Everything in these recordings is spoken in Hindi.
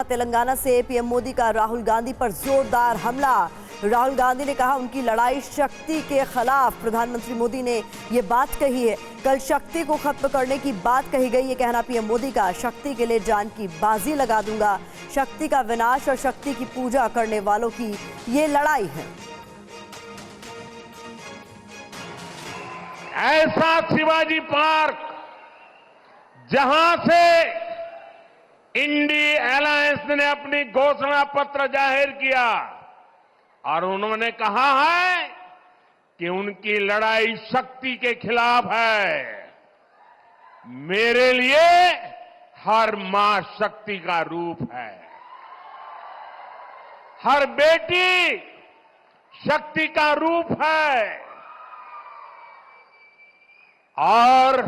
तेलंगाना से पीएम मोदी का राहुल गांधी पर जोरदार हमला। राहुल गांधी ने कहा उनकी लड़ाई शक्ति के खिलाफ। प्रधानमंत्री मोदी ने ये बात कही है। कल शक्ति को खत्म करने की बात कही गई। ये कहना पीएम मोदी का। शक्ति के लिए जान की बाजी लगा दूंगा। शक्ति का विनाश और शक्ति की पूजा करने वालों की ये लड़ाई है। ऐसा शिवाजी पार्क जहां से इंडी अलायंस ने अपनी घोषणा पत्र जाहिर किया और उन्होंने कहा है कि उनकी लड़ाई शक्ति के खिलाफ है। मेरे लिए हर मां शक्ति का रूप है, हर बेटी शक्ति का रूप है। और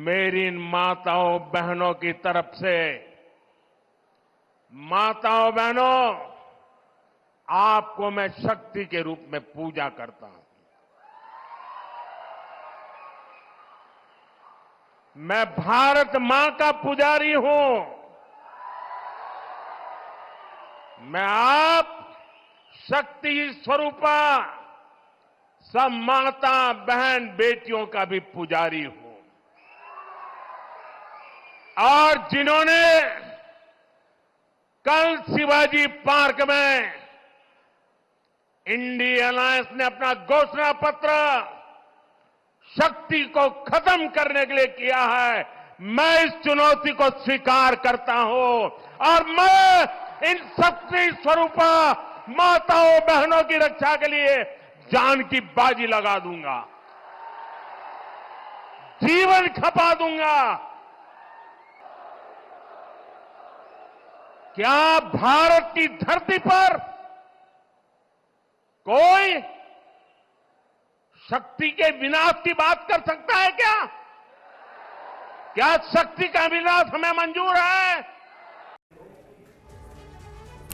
मेरी इन माताओं बहनों की तरफ से, माताओं बहनों, आपको मैं शक्ति के रूप में पूजा करता हूं। मैं भारत मां का पुजारी हूं। मैं आप शक्ति स्वरूपा सब माता बहन बेटियों का भी पुजारी हूं। और जिन्होंने कल शिवाजी पार्क में इंडी अलायंस ने अपना घोषणा पत्र शक्ति को खत्म करने के लिए किया है, मैं इस चुनौती को स्वीकार करता हूं और मैं इन शक्ति स्वरूपा माताओं बहनों की रक्षा के लिए जान की बाजी लगा दूंगा, जीवन खपा दूंगा। क्या भारत की धरती पर कोई शक्ति के विनाश की बात कर सकता है क्या? क्या शक्ति का विनाश हमें मंजूर है?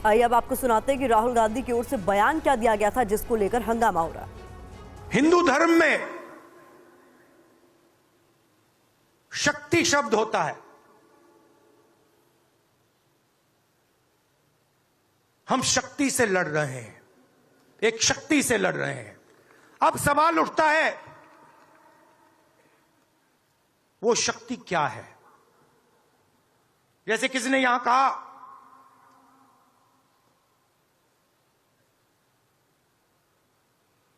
आइए अब आपको सुनाते हैं कि राहुल गांधी की ओर से बयान क्या दिया गया था जिसको लेकर हंगामा हो रहा है। हिंदू धर्म में शक्ति शब्द होता है। हम शक्ति से लड़ रहे हैं, एक शक्ति से लड़ रहे हैं। अब सवाल उठता है वो शक्ति क्या है? जैसे किसी ने यहां कहा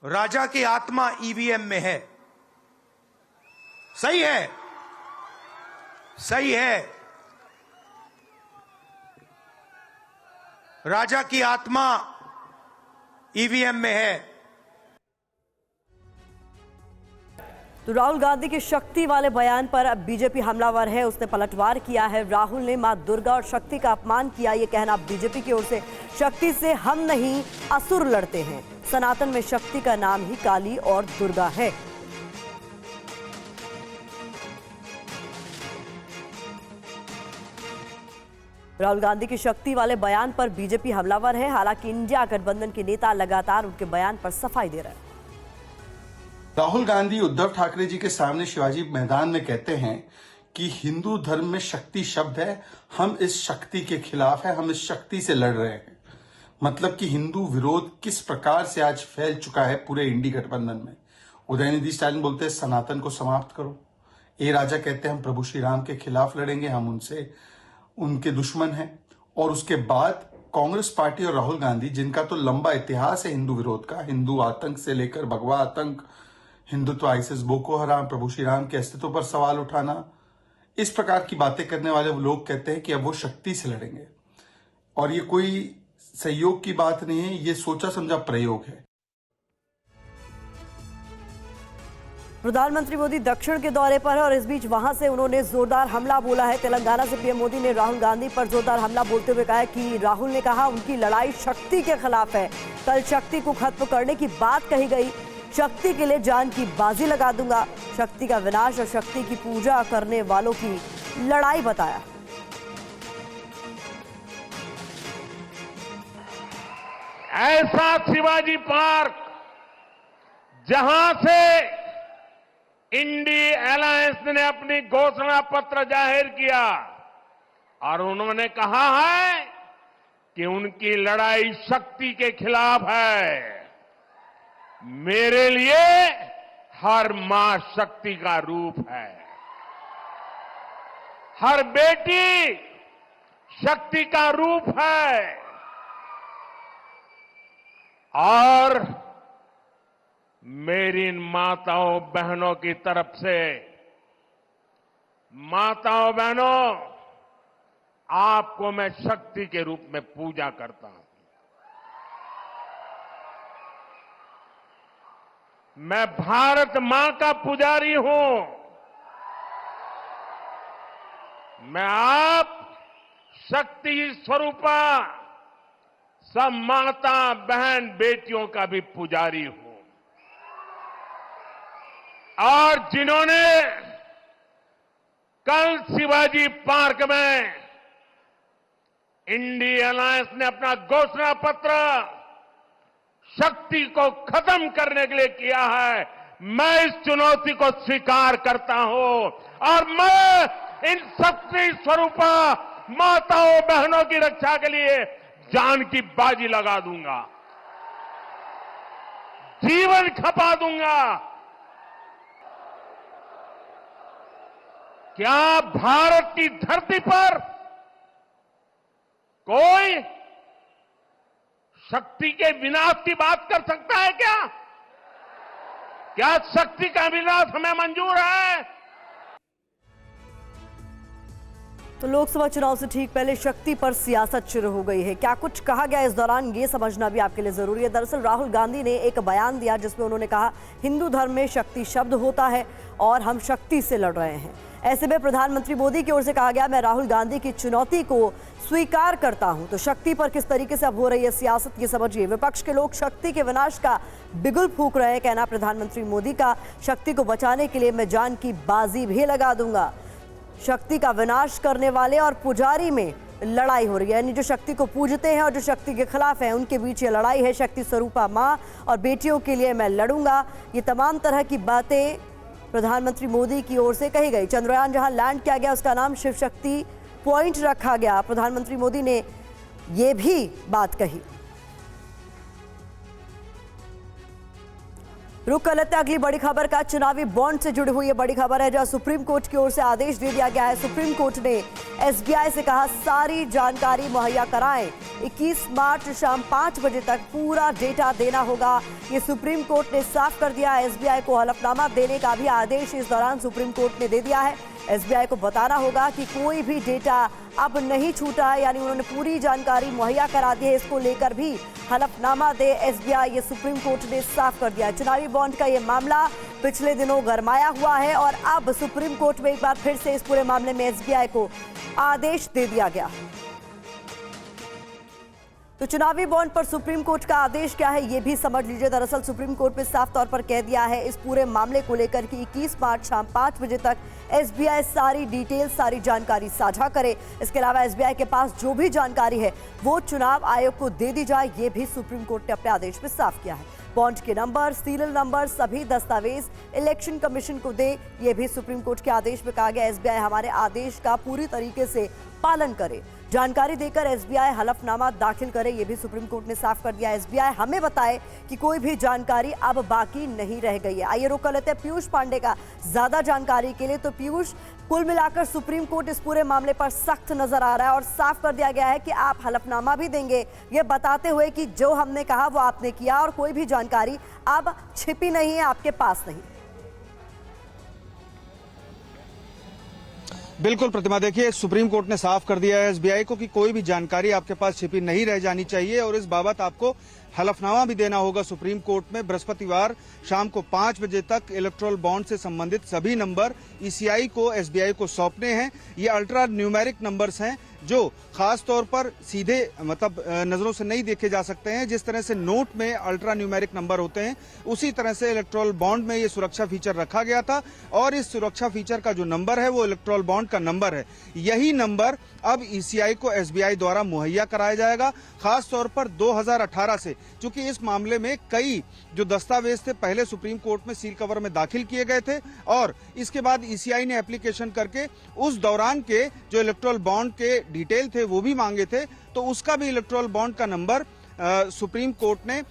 राजा की आत्मा ईवीएम में है। सही है, सही है। राजा की आत्मा ईवीएम में है। तो राहुल गांधी के शक्ति वाले बयान पर अब बीजेपी हमलावर है। उसने पलटवार किया है। राहुल ने मां दुर्गा और शक्ति का अपमान किया। ये कहना बीजेपी की ओर से। शक्ति से हम नहीं असुर लड़ते हैं। सनातन में शक्ति का नाम ही काली और दुर्गा है। राहुल गांधी की शक्ति वाले बयान पर बीजेपी हमलावर है। हालांकि इंडिया गठबंधन के नेता लगातार उनके बयान पर सफाई दे रहे हैं। राहुल गांधी उद्धव ठाकरे जी के सामने शिवाजी मैदान में कहते हैं कि हिंदू धर्म में शक्ति शब्द है, हम इस शक्ति के खिलाफ है, हम इस शक्ति से लड़ रहे हैं। मतलब कि हिंदू विरोध किस प्रकार से आज फैल चुका है पूरे इंडी गठबंधन में। उदयनिधि स्टालिन बोलते हैं सनातन को समाप्त करो। ए राजा कहते हैं हम प्रभु श्री राम के खिलाफ लड़ेंगे, हम उनके दुश्मन हैं। और उसके बाद कांग्रेस पार्टी और राहुल गांधी, जिनका तो लंबा इतिहास है हिंदू विरोध का, हिंदू आतंक से लेकर भगवा आतंक, हिंदुत्व, आईएसआईएस, बोको हराम, प्रभु श्री राम के अस्तित्व पर सवाल उठाना, इस प्रकार की बातें करने वाले लोग कहते हैं कि अब वो शक्ति से लड़ेंगे। और ये कोई सहयोग की बात नहीं है, ये सोचा समझा प्रयोग है। प्रधानमंत्री मोदी दक्षिण के दौरे पर है और इस बीच वहां से उन्होंने जोरदार हमला बोला है। तेलंगाना से पीएम मोदी ने राहुल गांधी पर जोरदार हमला बोलते हुए कहा है कि राहुल ने कहा उनकी लड़ाई शक्ति के खिलाफ है। कल शक्ति को खत्म करने की बात कही गई। शक्ति के लिए जान की बाजी लगा दूंगा। शक्ति का विनाश और शक्ति की पूजा करने वालों की लड़ाई बताया। ऐसा शिवाजी पार्क जहां से इंडी अलायंस ने अपनी घोषणा पत्र जाहिर किया और उन्होंने कहा है कि उनकी लड़ाई शक्ति के खिलाफ है। मेरे लिए हर मां शक्ति का रूप है, हर बेटी शक्ति का रूप है। और मेरी इन माताओं बहनों की तरफ से, माताओं बहनों, आपको मैं शक्ति के रूप में पूजा करता हूं। मैं भारत मां का पुजारी हूं। मैं आप शक्ति स्वरूपा सब माता बहन बेटियों का भी पुजारी हूं। और जिन्होंने कल शिवाजी पार्क में इंडिया अलायंस ने अपना घोषणा पत्र शक्ति को खत्म करने के लिए किया है, मैं इस चुनौती को स्वीकार करता हूं और मैं इन शक्ति स्वरूपा माताओं बहनों की रक्षा के लिए जान की बाजी लगा दूंगा, जीवन खपा दूंगा। क्या भारत की धरती पर कोई शक्ति के विनाश की बात कर सकता है? क्या शक्ति का विनाश हमें मंजूर है? तो लोकसभा चुनाव से ठीक पहले शक्ति पर सियासत शुरू हो गई है। क्या कुछ कहा गया इस दौरान, ये समझना भी आपके लिए जरूरी है। दरअसल राहुल गांधी ने एक बयान दिया जिसमें उन्होंने कहा हिंदू धर्म में शक्ति शब्द होता है और हम शक्ति से लड़ रहे हैं। ऐसे में प्रधानमंत्री मोदी की ओर से कहा गया, मैं राहुल गांधी की चुनौती को स्वीकार करता हूं। तो शक्ति पर किस तरीके से अब हो रही है सियासत, ये समझिए। विपक्ष के लोग शक्ति के विनाश का बिगुल फूंक रहे हैं। कहना प्रधानमंत्री मोदी का, शक्ति को बचाने के लिए मैं जान की बाजी भी लगा दूंगा। शक्ति का विनाश करने वाले और पुजारी में लड़ाई हो रही है, यानी जो शक्ति को पूजते हैं और जो शक्ति के खिलाफ हैं उनके बीच ये लड़ाई है। शक्ति स्वरूपा मां और बेटियों के लिए मैं लड़ूंगा, ये तमाम तरह की बातें प्रधानमंत्री मोदी की ओर से कही गई। चंद्रयान जहां लैंड किया गया उसका नाम शिव शक्ति पॉइंट रखा गया। प्रधानमंत्री मोदी ने यह भी बात कही। रुक कर लेते हैं अगली बड़ी खबर का। चुनावी बॉन्ड से जुड़ी हुई ये बड़ी खबर है जहां सुप्रीम कोर्ट की ओर से आदेश दे दिया गया है। सुप्रीम कोर्ट ने एसबीआई से कहा सारी जानकारी मुहैया कराएं। 21 मार्च शाम 5 बजे तक पूरा डेटा देना होगा, ये सुप्रीम कोर्ट ने साफ कर दिया। एसबीआई को हलफनामा देने का भी आदेश इस दौरान सुप्रीम कोर्ट ने दे दिया है। एसबीआई को बताना होगा कि कोई भी डेटा अब नहीं छूटा है, यानी उन्होंने पूरी जानकारी मुहैया करा दी है। इसको लेकर भी हलफनामा दे एसबीआई, ये सुप्रीम कोर्ट ने साफ कर दिया है। चुनावी बॉन्ड का ये मामला पिछले दिनों गरमाया हुआ है और अब सुप्रीम कोर्ट में एक बार फिर से इस पूरे मामले में एसबीआई को आदेश दे दिया गया। तो चुनावी बॉन्ड पर सुप्रीम कोर्ट का आदेश क्या है ये भी समझ लीजिए। दरअसल सुप्रीम कोर्ट ने साफ तौर पर कह दिया है इस पूरे मामले को लेकर कि 21 मार्च शाम 5 बजे तक एसबीआई सारी डिटेल, सारी जानकारी साझा करे। इसके अलावा एसबीआई के पास जो भी जानकारी है वो चुनाव आयोग को दे दी जाए, ये भी सुप्रीम कोर्ट ने अपने आदेश में साफ किया है। बॉन्ड के नंबर, सीरियल नंबर, सभी दस्तावेज इलेक्शन कमीशन को दे, ये भी सुप्रीम कोर्ट के आदेश में कहा गया। एसबीआई हमारे आदेश का पूरी तरीके से पालन करे, जानकारी देकर एसबीआई हलफनामा दाखिल करे, ये भी सुप्रीम कोर्ट ने साफ कर दिया। एसबीआई हमें बताए कि कोई भी जानकारी अब बाकी नहीं रह गई है। आइए रुक कर लेते हैं पीयूष पांडे का ज्यादा जानकारी के लिए। तो पीयूष, कुल मिलाकर सुप्रीम कोर्ट इस पूरे मामले पर सख्त नजर आ रहा है और साफ कर दिया गया है कि आप हलफनामा भी देंगे, ये बताते हुए कि जो हमने कहा वो आपने किया और कोई भी जानकारी अब छिपी नहीं है, आपके पास नहीं। बिल्कुल प्रतिमा, देखिए सुप्रीम कोर्ट ने साफ कर दिया है एसबीआई को कि कोई भी जानकारी आपके पास छिपी नहीं रह जानी चाहिए और इस बाबत आपको हलफनामा भी देना होगा सुप्रीम कोर्ट में। बृहस्पतिवार शाम को 5 बजे तक इलेक्ट्रोल बॉन्ड से संबंधित सभी नंबर ईसीआई को, एसबीआई को सौंपने हैं। ये अल्ट्रा न्यूमेरिक नंबर्स हैं जो खास तौर पर सीधे मतलब नजरों से नहीं देखे जा सकते हैं। जिस तरह से नोट में अल्ट्रा न्यूमेरिक नंबर होते हैं उसी तरह से इलेक्ट्रोल बॉन्ड में ये सुरक्षा फीचर रखा गया था और इस सुरक्षा फीचर का जो नंबर है वो इलेक्ट्रोल बॉन्ड का नंबर है। यही नंबर अब ईसीआई को एसबीआई द्वारा मुहैया कराया जाएगा। खास तौर पर 2018 से, चूंकि इस मामले में कई जो दस्तावेज थे पहले सुप्रीम कोर्ट में सील कवर में दाखिल किए गए थे और इसके बाद ईसीआई ने एप्लीकेशन करके उस दौरान के जो इलेक्ट्रोल बॉन्ड के डिटेल थे वो भी मांगे थे, तो उसका भी इलेक्टोरल बॉन्ड का नंबर सुप्रीम कोर्ट ने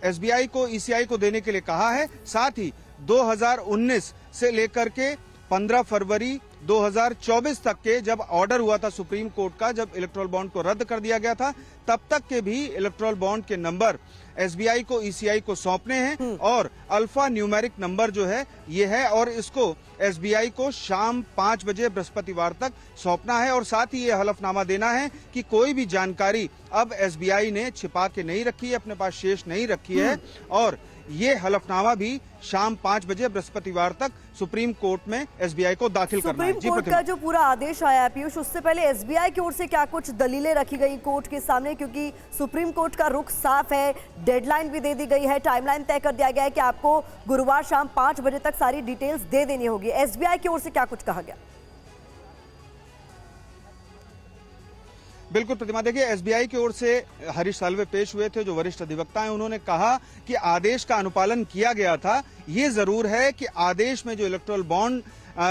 एसबीआई को, ईसीआई को देने के लिए कहा है। साथ ही 2019 से लेकर के 15 फरवरी 2024 तक के जब ऑर्डर हुआ था सुप्रीम कोर्ट का, जब इलेक्टोरल बॉन्ड को रद्द कर दिया गया था, तब तक के भी इलेक्टोरल बॉन्ड के नंबर एसबीआई को, ईसीआई को सौंपने हैं और अल्फा न्यूमेरिक नंबर जो है ये है, और इसको एसबीआई को शाम 5 बजे बृहस्पतिवार तक सौंपना है। और साथ ही ये हलफनामा देना है कि कोई भी जानकारी अब एसबीआई ने छिपा के नहीं रखी है, अपने पास शेष नहीं रखी है, और ये हलफनामा भी शाम 5 बजे बृहस्पतिवार तक सुप्रीम कोर्ट में एसबीआई को दाखिल करना है। सुप्रीम कोर्ट का जो पूरा आदेश आया है पीयूष, उससे पहले एसबीआई की ओर से क्या कुछ दलीलें रखी गई कोर्ट के सामने, क्योंकि सुप्रीम कोर्ट का रुख साफ है, डेडलाइन भी दे दी गई है, टाइमलाइन तय कर दिया गया है कि आपको गुरुवार शाम 5 बजे तक सारी डिटेल्स दे देनी होगी। एसबीआई की ओर से क्या कुछ कहा गया? बिल्कुल प्रतिमा, देखिए एसबीआई की ओर से हरीश साल्वे पेश हुए थे, जो वरिष्ठ अधिवक्ता हैं। उन्होंने कहा कि आदेश का अनुपालन किया गया था। ये जरूर है कि आदेश में जो इलेक्टोरल बॉन्ड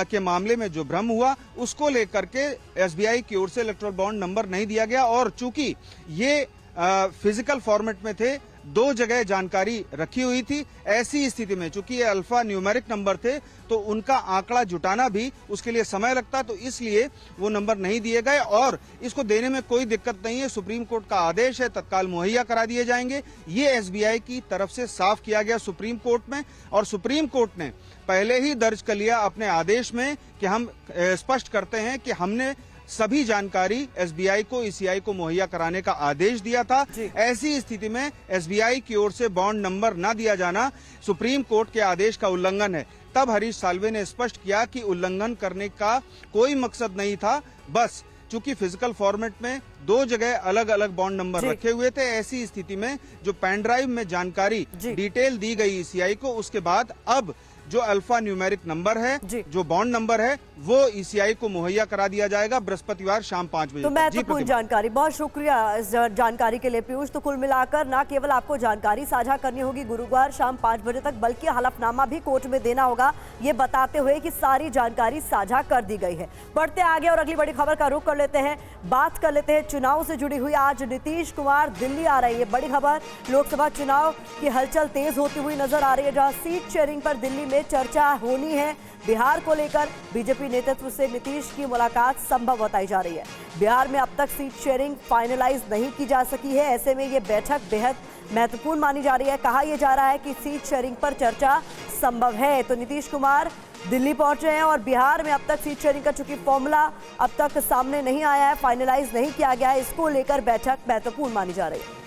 के मामले में जो भ्रम हुआ, उसको लेकर के एसबीआई की ओर से इलेक्टोरल बॉन्ड नंबर नहीं दिया गया, और चूंकि ये फिजिकल फॉर्मेट में थे, 2 जगह जानकारी रखी हुई थी, ऐसी स्थिति में चूंकि ये अल्फा न्यूमेरिक नंबर थे तो उनका आंकड़ा जुटाना भी उसके लिए समय लगता, तो इसलिए वो नंबर नहीं दिए गए, और इसको देने में कोई दिक्कत नहीं है। सुप्रीम कोर्ट का आदेश है, तत्काल मुहैया करा दिए जाएंगे। ये एसबीआई की तरफ से साफ किया गया सुप्रीम कोर्ट में, और सुप्रीम कोर्ट ने पहले ही दर्ज कर लिया अपने आदेश में कि हम स्पष्ट करते हैं कि हमने सभी जानकारी एसबीआई को, ईसीआई को मुहैया कराने का आदेश दिया था। ऐसी स्थिति में एसबीआई की ओर से बॉन्ड नंबर न दिया जाना सुप्रीम कोर्ट के आदेश का उल्लंघन है। तब हरीश साल्वे ने स्पष्ट किया कि उल्लंघन करने का कोई मकसद नहीं था, बस चूंकि फिजिकल फॉर्मेट में 2 जगह अलग अलग बॉन्ड नंबर रखे हुए थे, ऐसी स्थिति में जो पेन ड्राइव में जानकारी डिटेल दी गई ईसीआई को, उसके बाद अब जो अल्फा न्यूमेरिक नंबर है, जो बॉन्ड नंबर है, वो ईसीआई को मुहैया करा दिया जाएगा बृहस्पतिवार शाम 5 बजे। तो महत्वपूर्ण जानकारी, बहुत शुक्रिया इस जानकारी के लिए पीयूष। तो कुल मिलाकर ना केवल आपको जानकारी साझा करनी होगी गुरुवार शाम 5 बजे तक, बल्कि हलफनामा भी कोर्ट में देना होगा, ये बताते हुए कि सारी जानकारी साझा कर दी गई है। बढ़ते आगे और अगली बड़ी खबर का रुख कर लेते हैं, बात कर लेते हैं चुनाव से जुड़ी हुई। आज नीतीश कुमार दिल्ली आ रही है, बड़ी खबर, लोकसभा चुनाव की हलचल तेज होती हुई नजर आ रही है, जहां सीट शेयरिंग पर दिल्ली में चर्चा होनी है। बिहार को लेकर बीजेपी नेतृत्व से नीतीश की मुलाकात संभव बताई जा रही है। बिहार में अब तक सीट शेयरिंग फाइनलाइज नहीं की जा सकी है, ऐसे में ये बैठक बेहद महत्वपूर्ण मानी जा रही है। कहा यह जा रहा है कि सीट शेयरिंग पर चर्चा संभव है। तो नीतीश कुमार दिल्ली पहुंचे हैं, और बिहार में अब तक सीट शेयरिंग का चूंकि फॉर्मूला अब तक सामने नहीं आया है, फाइनलाइज नहीं किया गया है, इसको लेकर बैठक महत्वपूर्ण मानी जा रही है।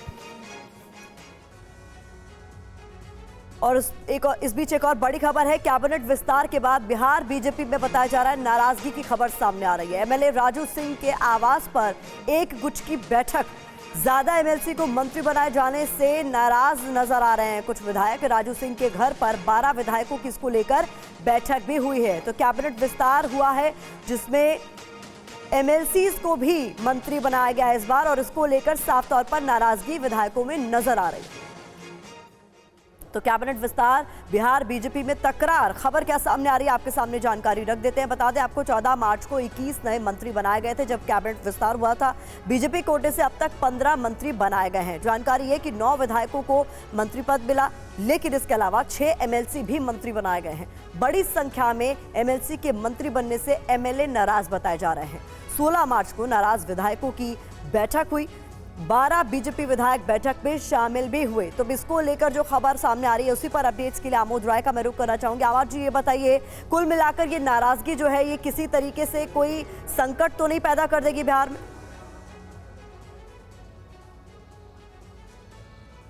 और इस बीच एक और बड़ी खबर है, कैबिनेट विस्तार के बाद बिहार बीजेपी में बताया जा रहा है नाराजगी की खबर सामने आ रही है। एमएलए राजू सिंह के आवास पर एक गुट की बैठक, ज्यादा एमएलसी को मंत्री बनाए जाने से नाराज नजर आ रहे हैं कुछ विधायक। राजू सिंह के घर पर 12 विधायकों की इसको लेकर बैठक भी हुई है। तो कैबिनेट विस्तार हुआ है, जिसमें एमएलसीज को भी मंत्री बनाया गया इस बार, और इसको लेकर साफ तौर पर नाराजगी विधायकों में नजर आ रही है। तो कैबिनेट विस्तार, बिहार बीजेपी में तकरार, खबर क्या सामने आ रही है आपके सामने जानकारी रख देते हैं। बता दें आपको 14 मार्च को 21 नए मंत्री बनाए गए थे जब कैबिनेट विस्तार हुआ था। बीजेपी कोटे से अब तक 15 मंत्री बनाए गए हैं। जानकारी है कि 9 विधायकों को मंत्री पद मिला, लेकिन इसके अलावा 6 एमएलसी भी मंत्री बनाए गए हैं। बड़ी संख्या में एमएलसी के मंत्री बनने से एमएलए नाराज बताए जा रहे हैं। 16 मार्च को नाराज विधायकों की बैठक हुई, 12 बीजेपी विधायक बैठक में शामिल भी हुए। तो इसको लेकर जो खबर सामने आ रही है, उसी पर अपडेट्स के लिए आमोद राय का मैं रुख करना चाहूंगी। आवाज जी, ये बताइए, कुल मिलाकर ये नाराजगी जो है, ये किसी तरीके से कोई संकट तो नहीं पैदा कर देगी बिहार में?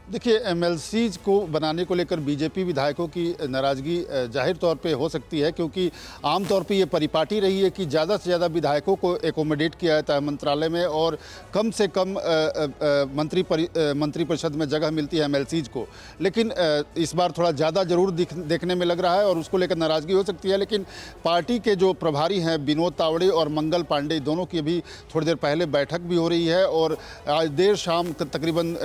देखिए, एमएलसीज को बनाने को लेकर बीजेपी विधायकों की नाराज़गी जाहिर तौर पे हो सकती है, क्योंकि आमतौर पे ये परिपाटी रही है कि ज़्यादा से ज़्यादा विधायकों को एकोमोडेट किया जाता है मंत्रालय में, और कम से कम मंत्री परिषद में जगह मिलती है एमएलसीज को। लेकिन इस बार थोड़ा ज़्यादा ज़रूर देखने में लग रहा है, और उसको लेकर नाराज़गी हो सकती है। लेकिन पार्टी के जो प्रभारी हैं विनोद तावड़े और मंगल पांडे, दोनों की अभी थोड़ी देर पहले बैठक भी हो रही है, और आज देर शाम तकरीबन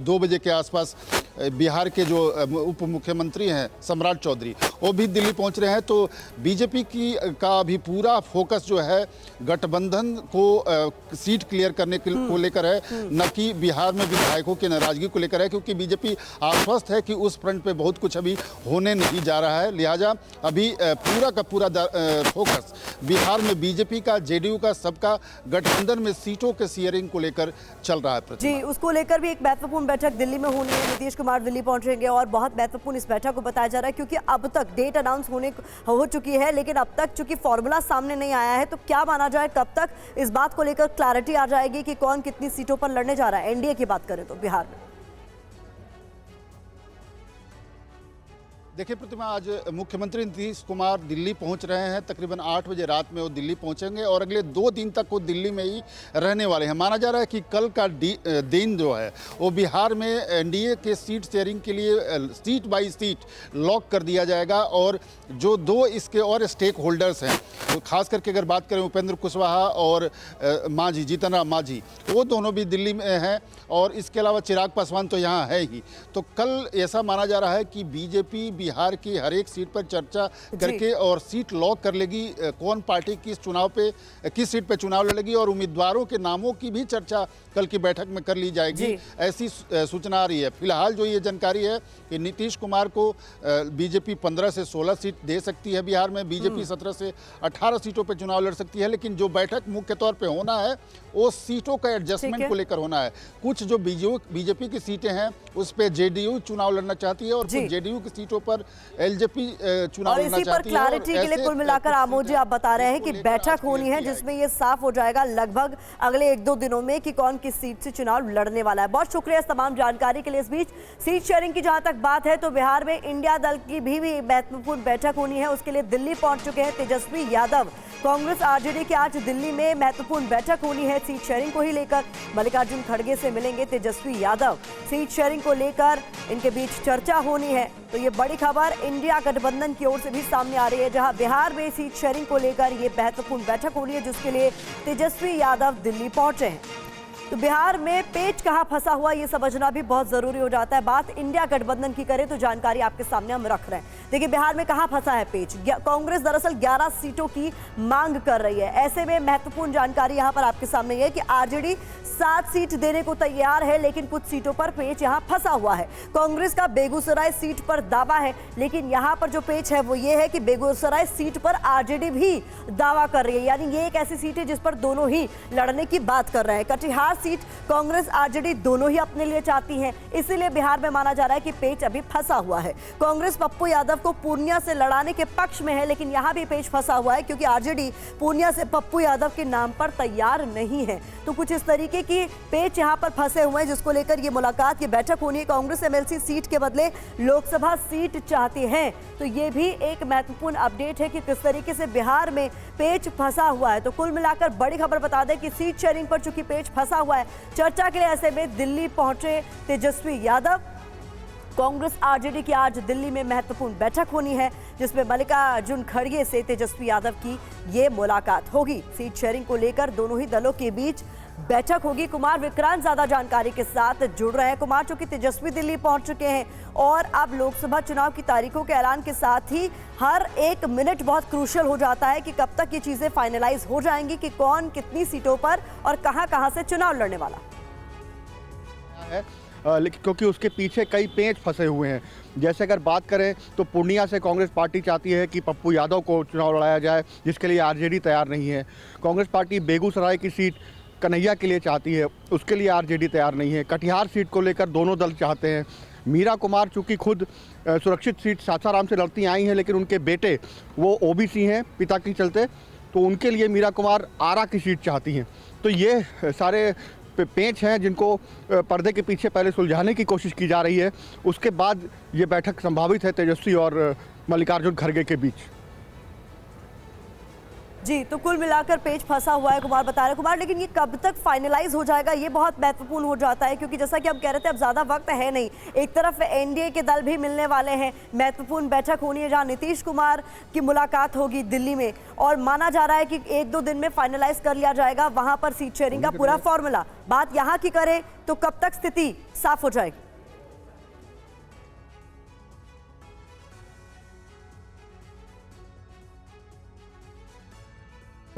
2 बजे के आसपास बिहार के जो उप मुख्यमंत्री हैं सम्राट चौधरी, वो भी दिल्ली पहुंच रहे हैं। तो बीजेपी का अभी पूरा फोकस जो है गठबंधन को सीट क्लियर करने को लेकर है, न कि बिहार में विधायकों की नाराजगी को लेकर है, क्योंकि बीजेपी आश्वस्त है कि उस फ्रंट पे बहुत कुछ अभी होने नहीं जा रहा है। लिहाजा अभी पूरा का पूरा फोकस बिहार में बीजेपी का, जेडीयू का, सबका गठबंधन में सीटों के शेयरिंग को लेकर चल रहा है। जी, उसको लेकर भी एक महत्वपूर्ण बैठक दिल्ली में होनी है। नीतीश कुमार दिल्ली पहुंचेंगे और बहुत महत्वपूर्ण इस बैठक को बताया जा रहा है, क्योंकि अब तक डेट अनाउंस हो चुकी है, लेकिन अब तक चूंकि फॉर्मूला सामने नहीं आया है, तो क्या माना जाए कब तक इस बात को लेकर क्लैरिटी आ जाएगी कि कौन कितनी सीटों पर लड़ने जा रहा है। एनडीए की बात करें तो बिहार में देखिए प्रतिमा, आज मुख्यमंत्री नीतीश कुमार दिल्ली पहुंच रहे हैं। तकरीबन 8 बजे रात में वो दिल्ली पहुंचेंगे और अगले 2 दिन तक वो दिल्ली में ही रहने वाले हैं। माना जा रहा है कि कल का दिन जो है वो बिहार में एनडीए के सीट शेयरिंग के लिए सीट बाई सीट लॉक कर दिया जाएगा। और जो 2 इसके और स्टेक होल्डर्स हैं, तो खास करके अगर बात करें उपेंद्र कुशवाहा और मांझी, जीतन राम मांझी, वो दोनों भी दिल्ली में हैं। और इसके अलावा चिराग पासवान तो यहाँ है ही। तो कल ऐसा माना जा रहा है कि बीजेपी बिहार की हर एक सीट पर चर्चा करके और सीट लॉक कर लेगी, कौन पार्टी किस सीट पे चुनाव लड़ेगी, और उम्मीदवारों के नामों की भी चर्चा कल की बैठक में कर ली जाएगी, ऐसी सूचना आ रही है। फिलहाल जो ये जानकारी है कि नीतीश कुमार को बीजेपी 15 से 16 सीट दे सकती है बिहार में, बीजेपी 17 से 18 सीटों पर चुनाव लड़ सकती है। लेकिन जो बैठक मुख्य तौर पर होना है वो सीटों का एडजस्टमेंट को लेकर होना है। कुछ जो बीजेपी की सीटें हैं उस पर जेडीयू चुनाव लड़ना चाहती है और कुछ जेडीयू की सीटों पर एलजेपी चुनाव लड़ना चाहती है। इसी पर क्लैरिटी के लिए कुल मिलाकर आमोद जी आप बता रहे हैं कि बैठक होनी है जिसमें ये साफ हो जाएगा लगभग अगले 1-2 दिनों में कि कौन किस सीट से चुनाव लड़ने वाला है। बहुत शुक्रिया इस तमाम जानकारी के लिए। इस बीच सीट शेयरिंग की जहां तक बात है तो बिहार में इंडिया दल की भी महत्वपूर्ण बैठक होनी है, उसके लिए दिल्ली पहुंच चुके हैं तेजस्वी यादव। कांग्रेस आरजेडी की आज दिल्ली में महत्वपूर्ण बैठक होनी है सीट शेयरिंग को ही लेकर। मल्लिकार्जुन खड़गे से मिलेंगे तेजस्वी यादव, सीट शेयरिंग को लेकर इनके बीच चर्चा होनी है। तो ये बड़ी खबर इंडिया गठबंधन की ओर से भी सामने आ रही है, जहां बिहार में सीट शेयरिंग को लेकर ये महत्वपूर्ण बैठक होनी है जिसके लिए तेजस्वी यादव दिल्ली पहुंचे हैं। तो बिहार में पेच कहां फंसा हुआ ये समझना भी बहुत जरूरी हो जाता है। बात इंडिया गठबंधन की करें तो जानकारी आपके सामने हम रख रहे हैं। देखिए बिहार में कहां फंसा है पेच। कांग्रेस दरअसल 11 सीटों की मांग कर रही है। ऐसे में महत्वपूर्ण जानकारी यहां पर आपके सामने है कि आरजेडी 7 सीट देने को तैयार है, लेकिन कुछ सीटों पर पेच यहां फंसा हुआ है। कांग्रेस का बेगूसराय सीट पर दावा है, लेकिन यहां पर जो पेच है वो ये है कि बेगूसराय सीट पर आरजेडी भी दावा कर रही है, यानी ये एक ऐसी सीट है जिस पर दोनों ही लड़ने की बात कर रहे हैं। कटिहार सीट कांग्रेस आरजेडी दोनों ही अपने लिए चाहती हैं, इसीलिए बिहार में माना जा रहा है कि पेच अभी फंसा हुआ है। कांग्रेस पप्पू यादव को पूर्णिया से लड़ाने के पक्ष में है, लेकिन यहां भी पेच फंसा हुआ है क्योंकि आरजेडी पूर्णिया से पप्पू यादव के नाम पर तैयार नहीं है। तो कुछ इस तरीके की पेच यहां पर फंसे हुए हैं जिसको लेकर ये मुलाकात, ये बैठक होनी है। कांग्रेस एमएलसी सीट के बदले लोकसभा सीट चाहती है, तो ये भी एक महत्वपूर्ण अपडेट है कि किस तरीके से बिहार में पेच फंसा हुआ है। तो कुल मिलाकर बड़ी खबर बता दें कि सीट शेयरिंग पर चूंकि पेच फंसा हुआ है, चर्चा के लिए ऐसे में दिल्ली पहुंचे तेजस्वी यादव। कांग्रेस आरजेडी की आज दिल्ली में महत्वपूर्ण बैठक होनी है जिसमें मल्लिकार्जुन खड़गे से तेजस्वी यादव की ये मुलाकात होगी। सीट शेयरिंग को लेकर दोनों ही दलों के बीच बैठक होगी। कुमार विक्रांत ज्यादा जानकारी के साथ जुड़ रहे हैं। कुमार, चूंकि तेजस्वी दिल्ली पहुंच चुके हैं और अब लोकसभा चुनाव की तारीखों के ऐलान के साथ ही हर एक मिनट बहुत क्रूशियल हो जाता है कि कब तक ये चीजें फाइनलाइज हो जाएंगी कि कौन कितनी सीटों पर और कहां से चुनाव लड़ने वाला है, लेकिन क्योंकि उसके पीछे कई पेच फंसे हुए हैं। जैसे अगर बात करें तो पूर्णिया से कांग्रेस पार्टी चाहती है कि पप्पू यादव को चुनाव लड़ाया जाए, जिसके लिए आरजेडी तैयार नहीं है। कांग्रेस पार्टी बेगूसराय की सीट कन्हैया के लिए चाहती है, उसके लिए आरजेडी तैयार नहीं है। कटिहार सीट को लेकर दोनों दल चाहते हैं। मीरा कुमार चूँकि खुद सुरक्षित सीट सासाराम से लड़ती आई हैं, लेकिन उनके बेटे वो ओबीसी हैं पिता के चलते, तो उनके लिए मीरा कुमार आरा की सीट चाहती हैं। तो ये सारे पेच हैं जिनको पर्दे के पीछे पहले सुलझाने की कोशिश की जा रही है, उसके बाद ये बैठक संभावित है तेजस्वी और मल्लिकार्जुन खड़गे के बीच। जी, तो कुल मिलाकर पेच फंसा हुआ है कुमार बता रहे। कुमार, लेकिन ये कब तक फाइनलाइज हो जाएगा ये बहुत महत्वपूर्ण हो जाता है, क्योंकि जैसा कि हम कह रहे थे अब ज्यादा वक्त है नहीं। एक तरफ एनडीए के दल भी मिलने वाले हैं, महत्वपूर्ण बैठक होनी है जहां नीतीश कुमार की मुलाकात होगी दिल्ली में, और माना जा रहा है कि 1-2 दिन में फाइनलाइज कर लिया जाएगा वहां पर सीट शेयरिंग का पूरा फॉर्मूला। बात यहाँ की करें तो कब तक स्थिति साफ हो जाएगी?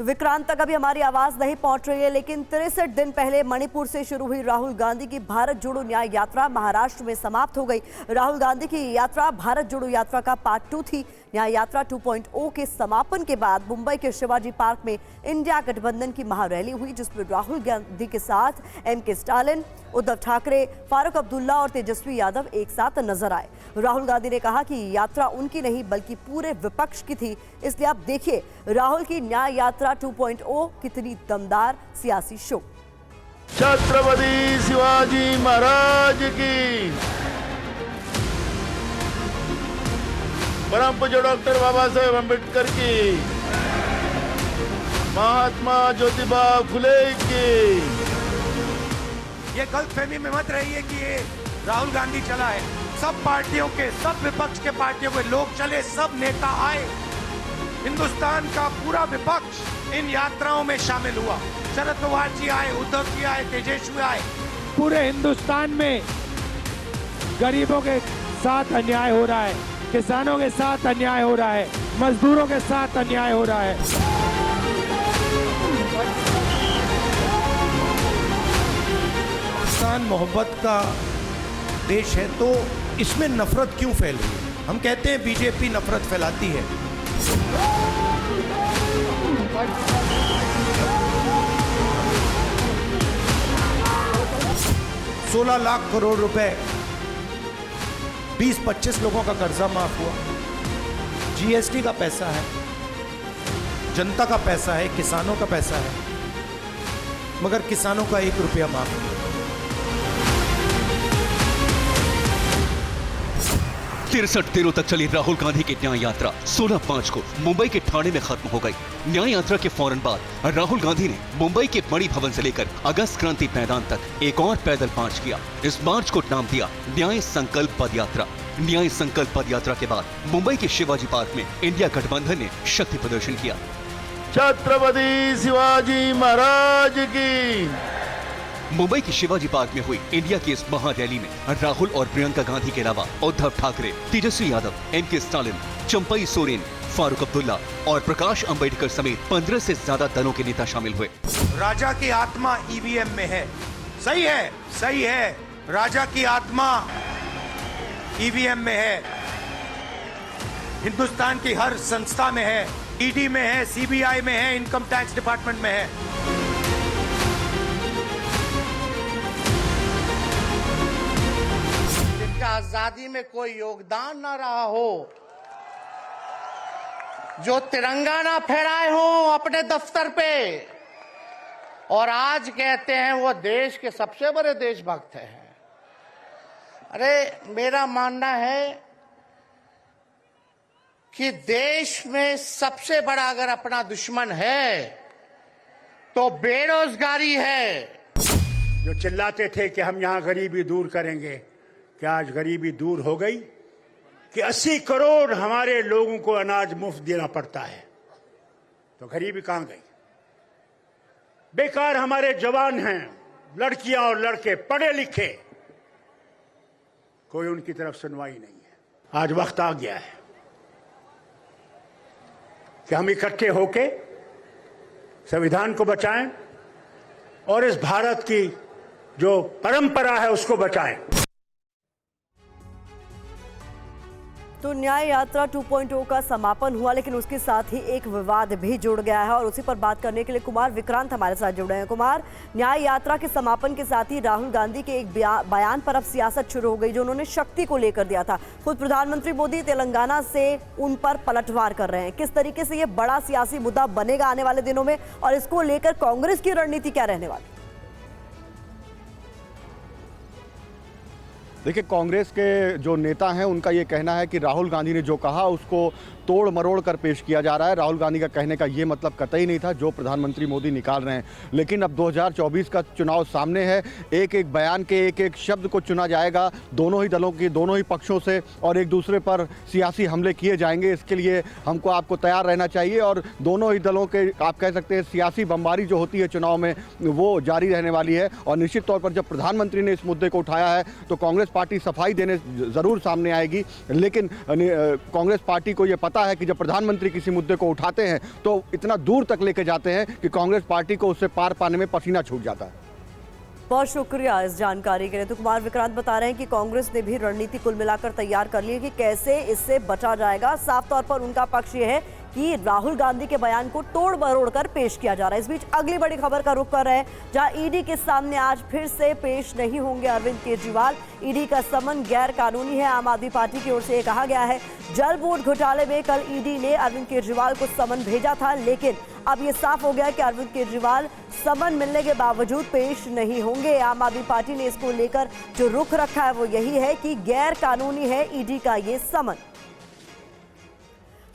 विक्रांत तक अभी हमारी आवाज नहीं पहुंच रही है, लेकिन 63 दिन पहले मणिपुर से शुरू हुई राहुल गांधी की भारत जोड़ो न्याय यात्रा महाराष्ट्र में समाप्त हो गई। राहुल गांधी की यात्रा भारत जोड़ो यात्रा का पार्ट 2 थी। न्याय यात्रा 2.0 के समापन के बाद मुंबई के शिवाजी पार्क में इंडिया गठबंधन की महारैली हुई, जिसमें राहुल गांधी के साथ एमके स्टालिन, उद्धव ठाकरे, फारूक अब्दुल्ला और तेजस्वी यादव एक साथ नजर आए। राहुल गांधी ने कहा कि यात्रा उनकी नहीं बल्कि पूरे विपक्ष की थी, इसलिए आप देखिए राहुल की न्याय यात्रा 2.0 कितनी दमदार सियासी शो। छत्रपति शिवाजी महाराज की, परम पूज्य डॉक्टर बाबा साहेब अम्बेडकर की, महात्मा ज्योतिबा फुले की। ये गलतफहमी में मत रहिए कि ये राहुल गांधी चला है। सब पार्टियों के, सब विपक्ष के पार्टियों के लोग चले, सब नेता आए। हिंदुस्तान का पूरा विपक्ष इन यात्राओं में शामिल हुआ। शरद पवार जी आए, उद्धव जी आए, तेजस्वी आए। पूरे हिंदुस्तान में गरीबों के साथ अन्याय हो रहा है, किसानों के साथ अन्याय हो रहा है, मजदूरों के साथ अन्याय हो रहा है। हिंदुस्तान मोहब्बत का देश है, तो इसमें नफरत क्यों फैल रही है? हम कहते हैं बीजेपी नफरत फैलाती है। $16 लाख करोड़ रुपए, 20-25 लोगों का कर्जा माफ हुआ। जीएसटी का पैसा है, जनता का पैसा है, किसानों का पैसा है, मगर किसानों का 1 रुपया माफ नहीं। 63 दिनों तक चली राहुल गांधी की न्याय यात्रा 16/5 को मुंबई के ठाणे में खत्म हो गई। न्याय यात्रा के फौरन बाद राहुल गांधी ने मुंबई के मणि भवन से लेकर अगस्त क्रांति मैदान तक एक और पैदल मार्च किया। इस मार्च को नाम दिया न्याय संकल्प पद यात्रा। न्याय संकल्प पद यात्रा के बाद मुंबई के शिवाजी पार्क में इंडिया गठबंधन ने शक्ति प्रदर्शन किया। छत्रपति शिवाजी महाराज की। मुंबई के शिवाजी पार्क में हुई इंडिया की इस महारैली में राहुल और प्रियंका गांधी के अलावा उद्धव ठाकरे, तेजस्वी यादव, एमके स्टालिन, चंपई सोरेन, फारूक अब्दुल्ला और प्रकाश अंबेडकर समेत 15 से ज्यादा दलों के नेता शामिल हुए। राजा की आत्मा ईवीएम में है। सही है, सही है। राजा की आत्मा ईवीएम में है, हिंदुस्तान की हर संस्था में है, ईडी में है, सीबीआई में है, इनकम टैक्स डिपार्टमेंट में है। आजादी में कोई योगदान ना रहा हो, जो तिरंगा ना फहराए हो अपने दफ्तर पे, और आज कहते हैं वो देश के सबसे बड़े देशभक्त हैं। अरे मेरा मानना है कि देश में सबसे बड़ा अगर अपना दुश्मन है तो बेरोजगारी है। जो चिल्लाते थे कि हम यहां गरीबी दूर करेंगे, क्या आज गरीबी दूर हो गई? कि 80 करोड़ हमारे लोगों को अनाज मुफ्त देना पड़ता है, तो गरीबी कहां गई? बेकार हमारे जवान हैं, लड़कियां और लड़के पढ़े लिखे, कोई उनकी तरफ सुनवाई नहीं है। आज वक्त आ गया है कि हम इकट्ठे होके संविधान को बचाएं और इस भारत की जो परंपरा है उसको बचाएं। तो न्याय यात्रा 2.0 का समापन हुआ, लेकिन उसके साथ ही एक विवाद भी जुड़ गया है और उसी पर बात करने के लिए कुमार विक्रांत हमारे साथ जुड़े हैं। कुमार, न्याय यात्रा के समापन के साथ ही राहुल गांधी के एक बयान पर अब सियासत शुरू हो गई, जो उन्होंने शक्ति को लेकर दिया था। खुद प्रधानमंत्री मोदी तेलंगाना से उन पर पलटवार कर रहे हैं। किस तरीके से ये बड़ा सियासी मुद्दा बनेगा आने वाले दिनों में, और इसको लेकर कांग्रेस की रणनीति क्या रहने वाली? देखिए, कांग्रेस के जो नेता हैं उनका ये कहना है कि राहुल गांधी ने जो कहा उसको तोड़ मरोड़ कर पेश किया जा रहा है। राहुल गांधी का कहने का ये मतलब कतई नहीं था जो प्रधानमंत्री मोदी निकाल रहे हैं। लेकिन अब 2024 का चुनाव सामने है, एक एक बयान के एक एक शब्द को चुना जाएगा दोनों ही दलों की, दोनों ही पक्षों से, और एक दूसरे पर सियासी हमले किए जाएंगे। इसके लिए हमको आपको तैयार रहना चाहिए और दोनों ही दलों के, आप कह सकते हैं, सियासी बमबारी जो होती है चुनाव में वो जारी रहने वाली है। और निश्चित तौर पर जब प्रधानमंत्री ने इस मुद्दे को उठाया है तो कांग्रेस पार्टी सफाई देने ज़रूर सामने आएगी। लेकिन कांग्रेस पार्टी को ये पता लगता है कि जब प्रधानमंत्री किसी मुद्दे को उठाते हैं तो इतना दूर तक लेके जाते हैं कि कांग्रेस पार्टी को उससे पार पाने में पसीना छूट जाता है। बहुत शुक्रिया इस जानकारी के लिए। तो कुमार विक्रांत बता रहे हैं कि कांग्रेस ने भी रणनीति कुल मिलाकर तैयार कर ली है कि कैसे इससे बचा जाएगा। साफ तौर पर उनका पक्ष ये है कि राहुल गांधी के बयान को तोड़ मरोड़ कर पेश किया जा रहा है। इस बीच अगली बड़ी खबर का रुख कर रहे हैं, जहां ईडी के सामने आज फिर से पेश नहीं होंगे अरविंद केजरीवाल। ईडी का समन गैर कानूनी है, आम आदमी पार्टी की ओर से ये कहा गया है। जल बोर्ड घोटाले में कल ईडी ने अरविंद केजरीवाल को समन भेजा था, लेकिन अब ये साफ हो गया कि अरविंद केजरीवाल समन मिलने के बावजूद पेश नहीं होंगे। आम आदमी पार्टी ने इसको लेकर जो रुख रखा है वो यही है कि गैर कानूनी है ईडी का ये समन।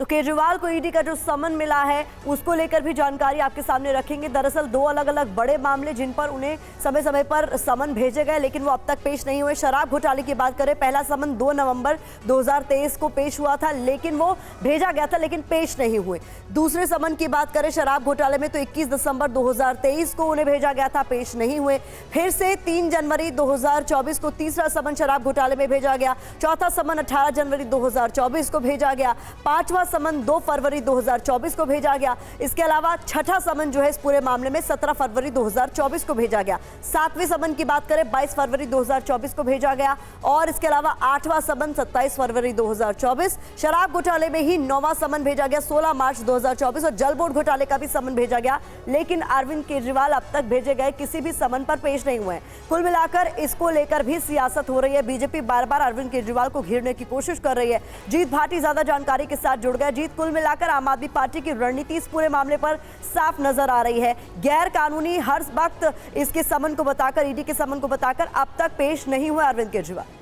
तो केजरीवाल को ईडी का जो समन मिला है उसको लेकर भी जानकारी आपके सामने रखेंगे। दरअसल दो अलग अलग बड़े मामले जिन पर उन्हें समय समय पर समन भेजे गए लेकिन वो अब तक पेश नहीं हुए। शराब घोटाले की बात करें, पहला समन 2 नवंबर 2023 को पेश हुआ था, लेकिन वो भेजा गया था लेकिन पेश नहीं हुए। दूसरे समन की बात करें शराब घोटाले में तो 21 दिसंबर 2023 को उन्हें भेजा गया था, पेश नहीं हुए। फिर से 3 जनवरी 2024 को तीसरा समन शराब घोटाले में भेजा गया। चौथा समन 18 जनवरी 2024 को भेजा गया। पांचवा समन 2 फरवरी 2024 को भेजा गया। इसके अलावा छठा समन जो है इस पूरे मामले में 17 फरवरी 2024 को भेजा गया। 7वें समन की बात करें 22 फरवरी 2024 को भेजा गया और इसके अलावा 8वां समन 27 फरवरी 2024। शराब घोटाले में ही 9वां समन भेजा गया 16 मार्च 2024 और जल बोर्ड घोटाले का भी समन भेजा गया, लेकिन अरविंद केजरीवाल अब तक भेजे गए किसी भी समन पर पेश नहीं हुए हैं। कुल मिलाकर इसको लेकर भी सियासत हो रही है। बीजेपी बार बार अरविंद केजरीवाल को घेरने की कोशिश कर रही है। जीत भाटी ज्यादा जानकारी के साथ जुड़ गए। जीत, कुल मिलाकर आम आदमी पार्टी की रणनीति इस पूरे मामले पर साफ नजर आ रही है। गैर कानूनी हर वक्त इसके समन को बताकर, ईडी के समन को बताकर अब तक पेश नहीं हुए अरविंद केजरीवाल।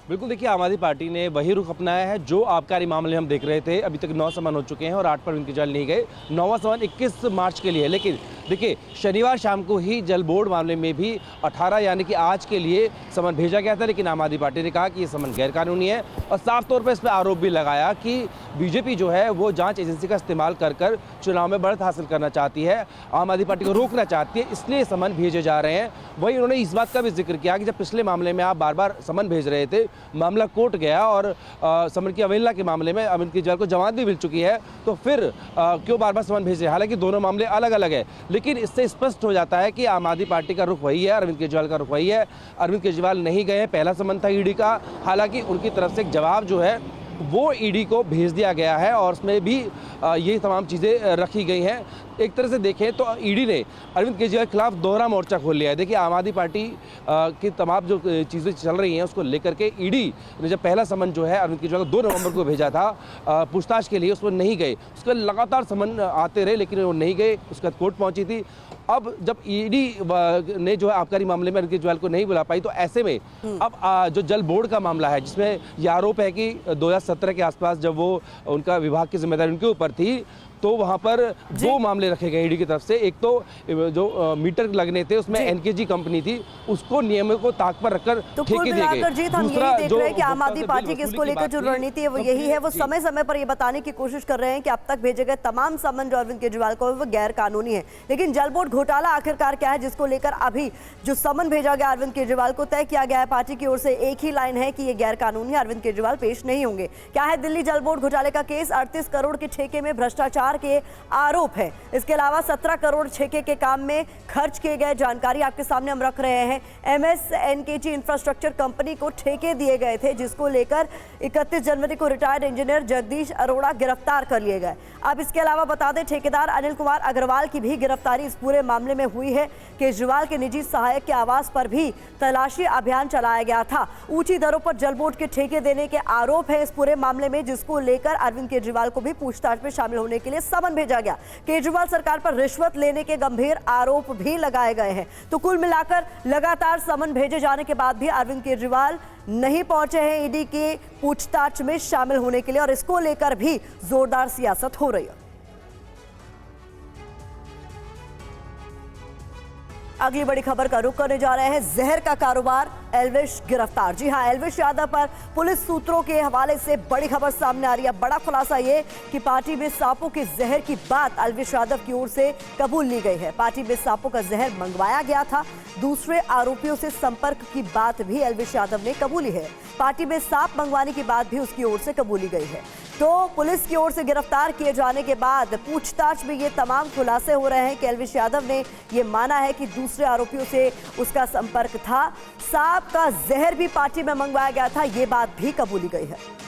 बिल्कुल, देखिए आम आदमी पार्टी ने वही रुख अपनाया है जो आबकारी मामले हम देख रहे थे। अभी तक 9 समन हो चुके हैं और 8 पर अरविंद केजरीवाल नहीं गए। 9वां समन 21 मार्च के लिए है, लेकिन देखिए शनिवार शाम को ही जल बोर्ड मामले में भी 18 यानी कि आज के लिए समन भेजा गया था, लेकिन आम आदमी पार्टी ने कहा कि ये समन गैर कानूनी है और साफ तौर पर इस पर आरोप भी लगाया कि बीजेपी जो है वो जांच एजेंसी का इस्तेमाल कर कर चुनाव में बढ़त हासिल करना चाहती है, आम आदमी पार्टी को रोकना चाहती है, इसलिए समन भेजे जा रहे हैं। वहीं उन्होंने इस बात का भी जिक्र किया कि जब पिछले मामले में आप बार बार समन भेज रहे थे, मामला कोर्ट गया और समन की अवहेलना के मामले में अरविंद केजरीवाल को जमानत भी मिल चुकी है, तो फिर क्यों बार बार समन भेजे? हालांकि दोनों मामले अलग अलग है, लेकिन इससे स्पष्ट हो जाता है कि आम आदमी पार्टी का रुख वही है, अरविंद केजरीवाल का रुख वही है। अरविंद केजरीवाल नहीं गए, पहला समन था ईडी का, हालांकि उनकी तरफ से एक जवाब जो है वो ईडी को भेज दिया गया है और उसमें भी ये तमाम चीज़ें रखी गई हैं। एक तरह से देखें तो ईडी ने अरविंद केजरीवाल के खिलाफ दोहरा मोर्चा खोल लिया है। देखिए आम आदमी पार्टी की तमाम जो चीज़ें चल रही हैं उसको लेकर के ईडी ने जब पहला समन जो है अरविंद केजरीवाल को 2 नवंबर को भेजा था पूछताछ के लिए, उसमें नहीं गए। उसके लगातार समन आते रहे लेकिन वो नहीं गए, उसके बाद कोर्ट पहुंची थी। अब जब ईडी ने जो है आबकारी मामले में अरविंद केजरीवाल को नहीं बुला पाई, तो ऐसे में अब जो जल बोर्ड का मामला है जिसमें यह आरोप है कि 2017 के आसपास जब वो उनका विभाग की जिम्मेदारी उनके ऊपर थी, तो वहां पर 2 मामले रखे गए ईडी की तरफ से। एक तो जो मीटर लगने थे उसमें एनकेजी कंपनी थी, उसको नियमों को ताक पर रखकर ठेके दिए गए। जीत, हम यही देख रहे हैं कि आम आदमी पार्टी की इसको लेकर जो रणनीति है वो यही है। वो समय समय पर ये बताने की कोशिश कर रहे हैं कि अब तक भेजे गए तमाम समन जो अरविंद केजरीवाल को वो गैर कानूनी है, लेकिन जल बोर्ड घोटाला आखिरकार क्या है जिसको लेकर अभी जो समन भेजा गया अरविंद केजरीवाल को, तय किया गया है पार्टी की ओर से एक ही लाइन है कि ये गैर कानूनी है, अरविंद केजरीवाल पेश नहीं होंगे। क्या है दिल्ली जल बोर्ड घोटाले का केस? 38 करोड़ के ठेके में भ्रष्टाचार के आरोप है। इसके अलावा 17 करोड़ ठेके के काम में खर्च किए गए, जानकारी आपके सामने हम रख रहे हैं। MSNKG इंफ्रास्ट्रक्चर कंपनी को ठेके दिए गए थे, जिसको लेकर 31 जनवरी को रिटायर्ड इंजीनियर जगदीश अरोड़ा गिरफ्तार कर लिए गए। अब इसके अलावा बता दें ठेकेदार अनिल कुमार अग्रवाल की भी गिरफ्तारी इस पूरे मामले में हुई है। केजरीवाल के निजी सहायक के आवास पर भी तलाशी अभियान चलाया गया था। ऊंची दरों पर जल बोर्ड के ठेके देने के आरोप है इस पूरे मामले में, जिसको लेकर अरविंद केजरीवाल को भी पूछताछ में शामिल होने के लिए समन भेजा गया। केजरीवाल सरकार पर रिश्वत लेने के गंभीर आरोप भी लगाए गए हैं। तो कुल मिलाकर लगातार समन भेजे जाने के बाद भी अरविंद केजरीवाल नहीं पहुंचे हैं ईडी के पूछताछ में शामिल होने के लिए और इसको लेकर भी जोरदार सियासत हो रही है। अगली बड़ी खबर का रुख करने जा रहे हैं। जहर का कारोबार एल्विश गिरफ्तार। जी हां, एल्विश यादव पर पुलिस सूत्रों के हवाले से बड़ी खबर सामने आ रही है। बड़ा खुलासा ये कि पार्टी में सांपों के जहर की बात एल्विश यादव की ओर से कबूल ली गई है। पार्टी में सांपों का जहर मंगवाया गया था। दूसरे आरोपियों से संपर्क की बात भी एल्विश यादव ने कबूली है। पार्टी में सांप मंगवाने की बात भी उसकी ओर से कबूली गई है। तो पुलिस की ओर से गिरफ्तार किए जाने के बाद पूछताछ में ये तमाम खुलासे हो रहे हैं कि एल्विश यादव ने ये माना है कि दूसरे आरोपियों से उसका संपर्क था। सांप का जहर भी पार्टी में मंगवाया गया था, ये बात भी कबूली गई है।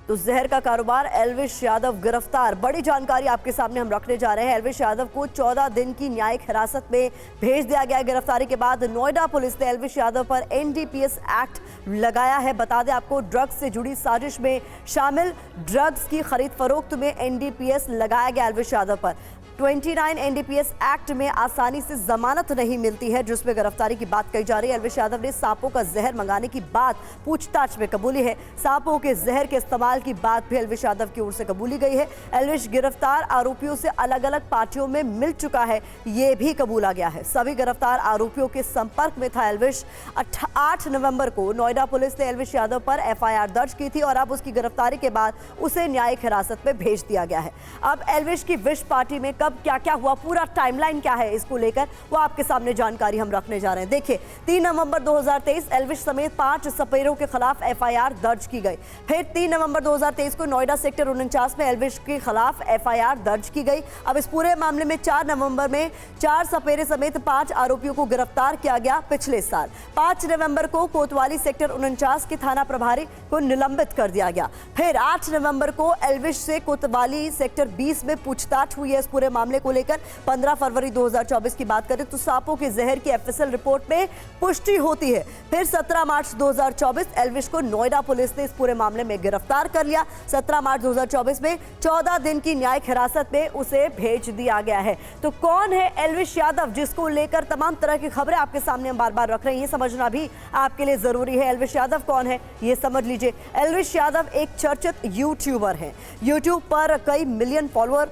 तो जहर का कारोबार, एल्विश यादव गिरफ्तार। बड़ी जानकारी आपके सामने हम रखने जा रहे हैं। एल्विश यादव को 14 दिन की न्यायिक हिरासत में भेज दिया गया। गिरफ्तारी के बाद नोएडा पुलिस ने एल्विश यादव पर एनडीपीएस एक्ट लगाया है। बता दें आपको, ड्रग्स से जुड़ी साजिश में शामिल ड्रग्स की खरीद फरोख्त में एनडीपीएस लगाया गया एल्विश यादव पर। 29 एनडीपीएस एक्ट में आसानी से जमानत नहीं मिलती है, जिसमें गिरफ्तारी की बात कही जा रही है। एल्विश यादव ने सांपों का जहर मंगाने की बात पूछताछ में कबूली है। सांपों के जहर के इस्तेमाल की बात भी एल्विश यादव की ओर से कबूली गई है। एल्विश गिरफ्तार आरोपियों से अलग अलग पार्टियों में मिल चुका है, ये भी कबूला गया है। सभी गिरफ्तार आरोपियों के संपर्क में था एल्विश। 8 नवंबर को नोएडा पुलिस ने एल्विश यादव पर एफआईआर दर्ज की थी और अब उसकी गिरफ्तारी के बाद उसे न्यायिक हिरासत में भेज दिया गया है। अब एल्विश की विश पार्टी में कब क्या क्या हुआ, पूरा टाइमलाइन क्या है, इसको लेकर वो आपके सामने जानकारी हम रखने जा रहे हैं। देखिए, 3 नवंबर 2023 एल्विश समेत 5 सपेरों के खिलाफ एफआईआर दर्ज की गई। फिर 3 नवंबर 2023 को नोएडा सेक्टर 49 में एल्विश के खिलाफ एफआईआर दर्ज की गई। अब इस पूरे मामले में 4 नवंबर में 4 सपेरे समेत 5 आरोपियों को गिरफ्तार किया गया पिछले साल। 5 नवंबर को कोतवाली सेक्टर 49 के थाना प्रभारी को निलंबित कर दिया गया। फिर 8 नवंबर को एल्विश से कोतवाली सेक्टर 20 में पूछताछ हुई है इस पूरे मामले को लेकर। 15 फरवरी 2024 की बात करें तो सांपों के जहर की एफएसएल रिपोर्ट में पुष्टि होती है। फिर 17 मार्च 2024 एल्विश को नोएडा पुलिस ने इस पूरे मामले में गिरफ्तार कर लिया। 17 मार्च 2024 में 14 दिन की न्यायिक हिरासत में उसे भेज दिया गया है। तो कौन है एल्विश यादव, जिसको लेकर तमाम तरह की खबरें आपके सामने हम बार बार रख रहे हैं, ये समझना भी आपके लिए जरूरी है। एल्विश यादव कौन है ये समझ लीजिए। एल्विश यादव एक चर्चित यूट्यूबर है। यूट्यूब पर कई मिलियन फॉलोअर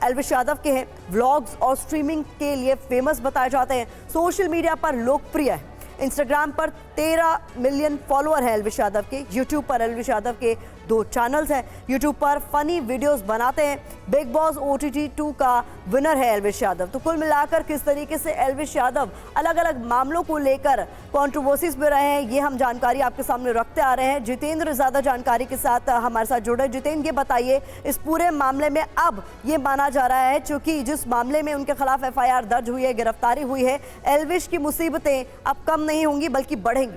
एल्विश यादव के हैं। व्लॉग्स और स्ट्रीमिंग के लिए फेमस बताए जाते हैं। सोशल मीडिया पर लोकप्रिय है। इंस्टाग्राम पर 13 मिलियन फॉलोअर है एल्विश यादव के। यूट्यूब पर एल्विश यादव के 2 चैनल्स हैं। यूट्यूब पर फनी वीडियोस बनाते हैं। बिग बॉस OTT 2 का विनर है एल्विश यादव। तो कुल मिलाकर किस तरीके से एल्विश यादव अलग अलग मामलों को लेकर कंट्रोवर्सीज में रहे हैं, ये हम जानकारी आपके सामने रखते आ रहे हैं। जितेंद्र ज्यादा जानकारी के साथ हमारे साथ जुड़े। जितेंद्र, ये बताइए, इस पूरे मामले में अब ये माना जा रहा है, चूंकि जिस मामले में उनके खिलाफ एफआईआर दर्ज हुई है, गिरफ्तारी हुई है, एल्विश की मुसीबतें अब कम नहीं होंगी बल्कि बढ़ेंगी।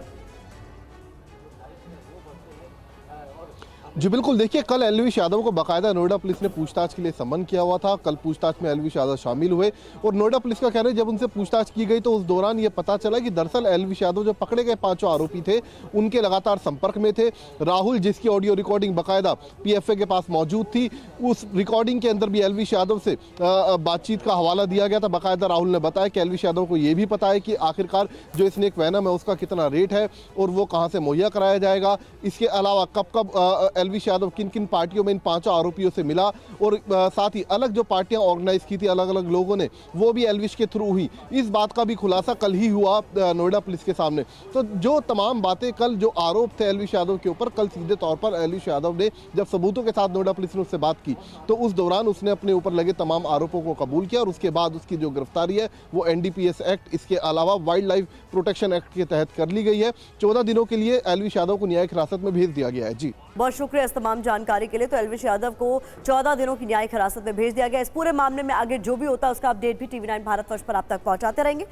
जी बिल्कुल, देखिए, कल एल्विश यादव को बाकायदा नोएडा पुलिस ने पूछताछ के लिए सम्मन किया हुआ था। कल पूछताछ में एल्विश यादव शामिल हुए और नोएडा पुलिस का कहना है जब उनसे पूछताछ की गई तो उस दौरान ये पता चला कि दरअसल एल्विश यादव जो पकड़े गए 5 आरोपी थे उनके लगातार संपर्क में थे। राहुल, जिसकी ऑडियो रिकॉर्डिंग बाकायदा PFA के पास मौजूद थी, उस रिकॉर्डिंग के अंदर भी एल्विश यादव से बातचीत का हवाला दिया गया था। बाकायदा राहुल ने बताया कि एल्विश यादव को ये भी पता है कि आखिरकार जो स्नेक वेनम है उसका कितना रेट है और वो कहाँ से मुहैया कराया जाएगा। इसके अलावा कब कब एल्विश यादव किन किन पार्टियों में इन 5 आरोपियों से मिला और साथ ही अलग जो पार्टियां ऑर्गेनाइज की थी अलग अलग लोगों ने, वो भी एल्विश के थ्रू हुई। इस बात का भी खुलासा कल ही हुआ नोएडा पुलिस के सामने। तो जो तमाम बातें कल जो आरोप थे एल्विश यादव के ऊपर, कल सीधे तौर पर एल्विश यादव ने जब सबूतों के साथ नोएडा पुलिस ने उससे बात की तो उस दौरान उसने अपने ऊपर लगे तमाम आरोपों को कबूल किया और उसके बाद उसकी जो गिरफ्तारी है वो NDPS एक्ट, इसके अलावा वाइल्ड लाइफ प्रोटेक्शन एक्ट के तहत कर ली गई है। 14 दिनों के लिए एल्विश यादव को न्यायिक हिरासत में भेज दिया गया है। जी बहुत शुक्रिया इस तमाम जानकारी के लिए। तो एल्विश यादव को 14 दिनों की न्यायिक हिरासत में भेज दिया गया। इस पूरे मामले में आगे जो भी होता है उसका अपडेट भी TV9 भारत वर्ष पर आप तक पहुंचाते रहेंगे।